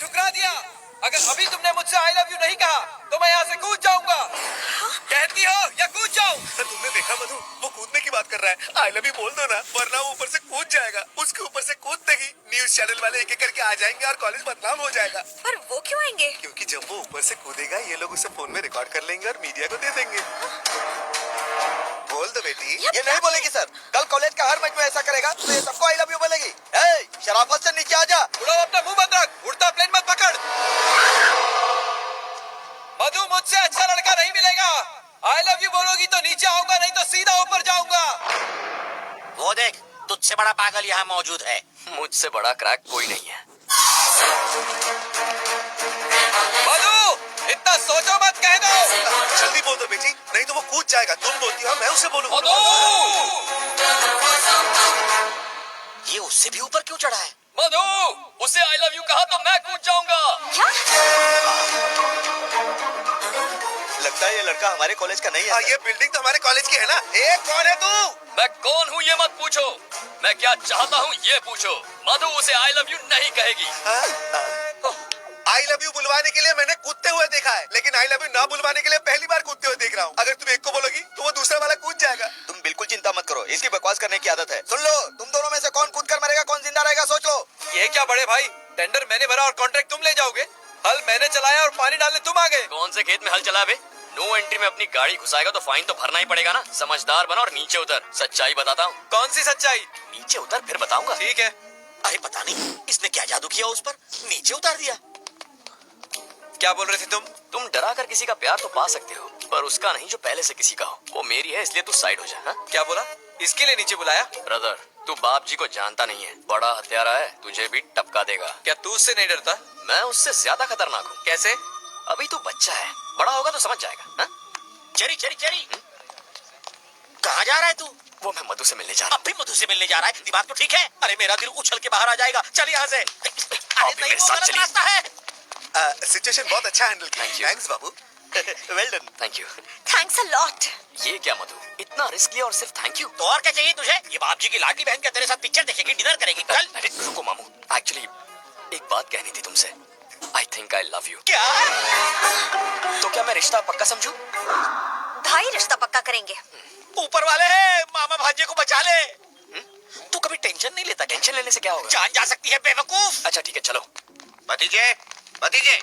ठुकरा दिया। अगर अभी तुमने मुझसे आई लव यू नहीं कहा तो मैं यहाँ से कूद जाऊंगा। कहती हो या कूद जाऊं? तुमने देखा मधु, वो कूदने की बात कर रहा है। आई लव यू बोल दो ना, वरना वो ऊपर से कूद जाएगा। उसके ऊपर से कूदते ही न्यूज चैनल वाले एक एक करके आ जाएंगे और कॉलेज बदनाम हो जाएगा। पर वो क्यों आएंगे? क्योंकि जब वो ऊपर से कूदेगा ये लोग उसे फोन में रिकॉर्ड कर लेंगे और मीडिया को दे देंगे। बोल दो बेटी। ये नहीं बोलेगी सर। कल कॉलेज का हर मजनू ऐसा करेगा तो ये सबको आई लव यू बोलेगी। ए, शराफत से नीचे आ जा। उड़ो, अपना मुंह बंद रख। उड़ता प्लेन मत पकड़। मधु, मुझसे अच्छा लड़का नहीं मिलेगा। आई लव यू बोलोगी तो नीचे आऊंगा, नहीं तो सीधा ऊपर जाऊंगा। वो देख, तुझसे बड़ा पागल यहाँ मौजूद है। मुझसे बड़ा क्रैक कोई नहीं है। मधु, इतना सोचो मत, कह दो। जल्दी बोल दो बेटी, नहीं तो वो कूद जाएगा। तुम बोलती हो मैं उसे बोलूंगा। ये उससे भी ऊपर क्यों चढ़ा है? मधु, उसे आई लव यू कहा तो मैं कूद जाऊंगा। क्या? लगता है ये लड़का हमारे कॉलेज का नहीं है। ये बिल्डिंग तो हमारे कॉलेज की है ना। कौन है तू? मैं कौन हूँ ये मत पूछो, मैं क्या चाहता हूँ ये पूछो। मधु उसे आई लव यू नहीं कहेगी। आई लव यू बुलवाने के लिए मैंने कूदते हुए देखा है, लेकिन आई लव यू ना बुलवाने के लिए पहली बार कूदते हुए देख रहा हूँ। अगर तुम एक को बोलोगी तो वो दूसरा वाला कूद जाएगा। तुम बिल्कुल चिंता मत करो, इसकी बकवास करने की आदत है। सुन लो, तुम दोनों में से कौन कूद कर मरेगा, कौन जिंदा रहेगा, सोच लो। ये क्या बड़े भाई, टेंडर मैंने भरा और कॉन्ट्रैक्ट तुम ले जाओगे। हल मैंने चलाया और पानी डालने तुम आ गए। कौन से खेत में हल चला बे? नो एंट्री में अपनी गाड़ी घुसाएगा तो फाइन तो भरना ही पड़ेगा ना। समझदार बना और नीचे उतर। सच्चाई बताता हूँ। कौन सी सच्चाई? नीचे उतर फिर बताऊंगा। ठीक है। अरे पता नहीं इसने क्या जादू किया उस पर, नीचे उतार दिया। क्या बोल रहे थे तुम? तुम डरा कर किसी का प्यार तो पा सकते हो, पर उसका नहीं जो पहले से किसी का हो। वो मेरी है इसलिए तू साइड हो जा। हाँ? क्या बोला? इसके लिए नीचे बुलाया? ब्रदर, तू बाप जी को जानता नहीं है। बड़ा हत्यारा है, तुझे भी टपका देगा। क्या तू उससे नहीं डरता? मैं उससे ज्यादा खतरनाक हूँ। कैसे? अभी तू बच्चा है, बड़ा होगा तो समझ जाएगा। हाँ? चेरी चेरी चेरी, कहाँ जा रहा है तू? वो मैं मधु से मिलने जा रहा अब भी मधु से मिलने जा रहा है? दिमाग तो ठीक है? अरे मेरा दिल उछल के बाहर आ जाएगा। चल यहाँ से। अरे मेरे नहीं, वो साथ गलत चलिए। रास्ता है। सिचुएशन बहुत अच्छा हैंडल किया। Thank you. Thanks Babu. Well done. Thank you. Thanks a lot. ये क्या मधु, इतना रिस्क लिया और सिर्फ थैंक यू? तो और क्या चाहिए तुझे? ये बाप जी की लाडली बहन क्या तेरे साथ पिक्चर देखेगी, डिनर करेगी? चल। अरे रुको मामू, एक्चुअली एक बात कहनी थी तुमसे। I think I love you. क्या? तो क्या मैं रिश्ता पक्का समझूं? भाई रिश्ता पक्का करेंगे। ऊपर वाले है, मामा भांजे को बचा ले। तू कभी टेंशन नहीं लेता? टेंशन लेने से क्या होगा? जान जा सकती है बेवकूफ। अच्छा ठीक है, चलो। भतीजे, भतीजे,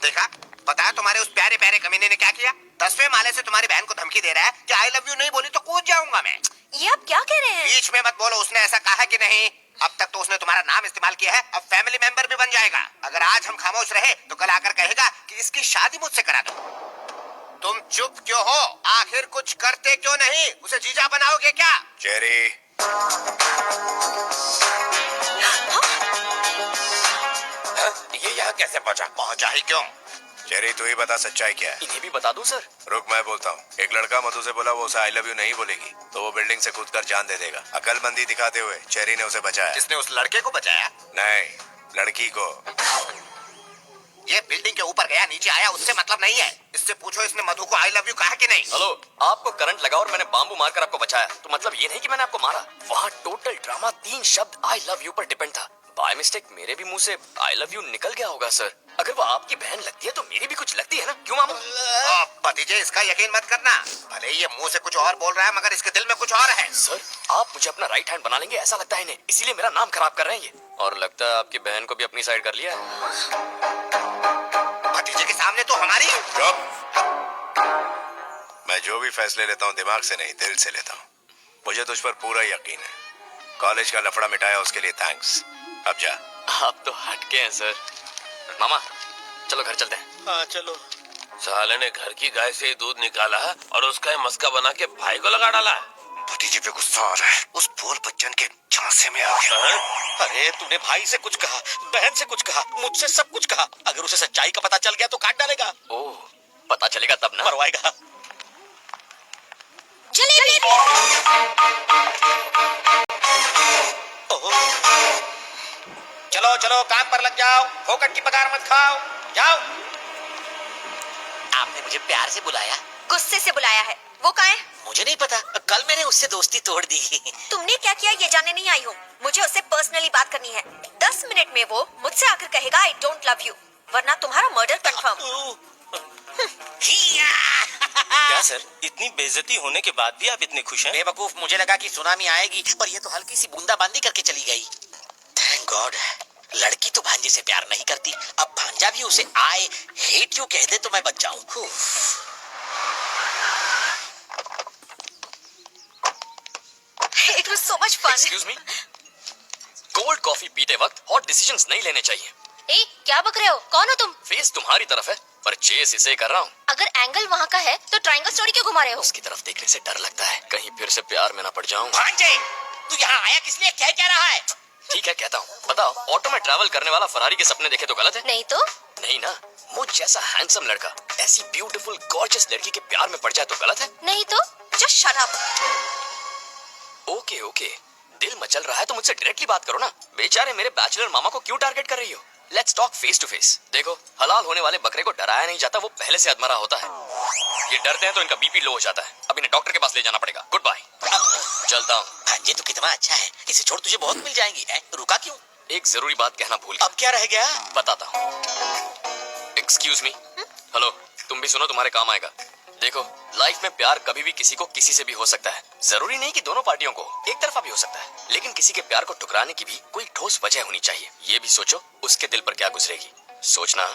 देखा? पता है तुम्हारे उस प्यारे प्यारे कमीने ने क्या किया? 10वें माले से तुम्हारी बहन को धमकी दे रहा है कि आई लव यू नहीं बोली तो कूद जाऊंगा मैं। ये आप क्या कह रहे हैं? बीच में मत बोलो, उसने ऐसा कहा कि नहीं? अब तक तो उसने तुम्हारा नाम इस्तेमाल किया है, अब फैमिली मेंबर भी बन जाएगा। अगर आज हम खामोश रहे तो कल आकर कहेगा कि इसकी शादी मुझसे करा दो। तुम चुप क्यों हो? आखिर कुछ करते क्यों नहीं? उसे जीजा बनाओगे क्या? चेरी, ये यहाँ कैसे पहुँचा? पहुँचा ही क्यों? चेरी तू ही बता सच्चाई क्या है। इन्हें भी बता दूं सर? रुक मैं बोलता हूँ। एक लड़का मधु से बोला वो उसे आई लव यू नहीं बोलेगी तो वो बिल्डिंग से कूदकर जान दे देगा। अकलमंदी दिखाते हुए चेरी ने उसे बचाया। किसने उस लड़के को बचाया? नहीं, लड़की को। ये बिल्डिंग के ऊपर गया नीचे आया उससे मतलब नहीं है। इससे पूछो इसने मधु को आई लव यू कहा कि नहीं? हेलो, आपको करंट लगा और मैंने बाम्बू मारकर आपको बचाया, तो मतलब ये नहीं कि मैंने आपको मारा। वहाँ टोटल ड्रामा 3 शब्द आई लव यू पर डिपेंड था। बाय मिस्टेक मेरे भी मुंह से आई लव यू निकल गया होगा सर। अगर वो आपकी बहन लगती है तो मेरी भी कुछ लगती है ना, क्यों मामू? भतीजे इसका यकीन मत करना। भले ये मुंह से कुछ और बोल रहा है मगर इसके दिल में कुछ और है। सर, आप मुझे अपना राइट हैंड बना लेंगे ऐसा लगता है इन्हें, इसीलिए मेरा नाम खराब कर रहे हैं ये। और लगता है आपकी बहन को भी अपनी साइड कर लिया है। भतीजे के सामने तो हमारी। मैं जो भी फैसले लेता हूँ दिमाग से नहीं दिल से लेता हूँ। मुझे तुझ पर पूरा यकीन है। कॉलेज का लफड़ा मिटाया उसके लिए थैंक्स। अब जा। आप तो हटके हैं सर। मामा चलो घर चलते हैं। हाँ चलो। साले ने घर की गाय से ही दूध निकाला और उसका ही मस्का बना के भाई को लगा डाला। भतीजे पे गुस्सा आ रहा है। उस बोल बच्चन के झांसे में आ गया। अरे तूने भाई से कुछ कहा, बहन से कुछ कहा, मुझसे सब कुछ कहा। अगर उसे सच्चाई का पता चल गया तो काट डालेगा। ओह, पता चलेगा तब ना। मरवाएगा। चलो चलो काम पर लग जाओ, फोकट की पगार मत खाओ। जाओ। आपने मुझे प्यार से बुलाया? गुस्से से बुलाया है। वो कहाँ है? मुझे नहीं पता, कल मैंने उससे दोस्ती तोड़ दी। तुमने क्या किया ये जानने नहीं आई हूँ। मुझे उससे पर्सनली बात करनी है। 10 मिनट में वो मुझसे आकर कहेगा आई डोंट लव यू, वरना तुम्हारा मर्डर कंफर्म। क्या सर, इतनी बेइज्जती होने के बाद भी आप इतने खुश हैं? बेवकूफ, मुझे लगा कि सुनामी आएगी, पर ये तो हल्की सी बूंदाबांदी करके चली गई। थैंक गॉड, लड़की तो भांजे से प्यार नहीं करती, अब भांजा भी उसे आई हेट यू कह दे तो मैं बच जाऊं। It was so much fun. Excuse me, cold coffee पीते वक्त हॉट डिसीजंस नहीं लेने चाहिए। ए, क्या बक रहे हो? कौन हो तुम? फेस तुम्हारी तरफ है पर चेस इसे कर रहा हूँ। अगर एंगल वहाँ का है तो ट्रायंगल स्टोरी क्यों घुमा रहे हो? उसकी तरफ देखने से डर लगता है कहीं फिर से प्यार में ना पड़ जाऊं। भांजे, तू यहाँ आया किस लिए? क्या रहा है? ठीक है कहता हूँ, बताओ ऑटो में ट्रैवल करने वाला फरारी के सपने देखे तो गलत है? नहीं तो? नहीं ना, मुझ जैसा हैंडसम लड़का ऐसी ब्यूटीफुल गॉर्जियस लड़की के प्यार में पड़ जाए तो गलत है? नहीं तो? Just shut up. Okay okay, दिल मचल रहा है तो मुझसे डायरेक्टली बात करो ना। बेचारे मेरे बैचलर मामा को क्यों टारगेट कर रही हो? Let's talk face to face. देखो, हलाल होने वाले बकरे को डराया नहीं जाता, वो पहले से अधमरा होता है। ये डरते हैं तो इनका बीपी लो हो जाता है। अब इन्हें डॉक्टर के पास ले जाना पड़ेगा। गुड बाय, चलता हूँ। भांजे तो कितना अच्छा है, इसे छोड़ तुझे बहुत मिल जाएंगी। रुका क्यों? एक जरूरी बात कहना भूल गया। अब क्या रह गया? बताता हूँ। एक्सक्यूज मी, हेलो, तुम भी सुनो, तुम्हारे काम आएगा। देखो, लाइफ में प्यार कभी भी किसी को किसी से भी हो सकता है। जरूरी नहीं कि दोनों पार्टियों को, एक तरफा भी हो सकता है। लेकिन किसी के प्यार को ठुकराने की भी कोई ठोस वजह होनी चाहिए। ये भी सोचो उसके दिल पर क्या गुजरेगी। सोचना।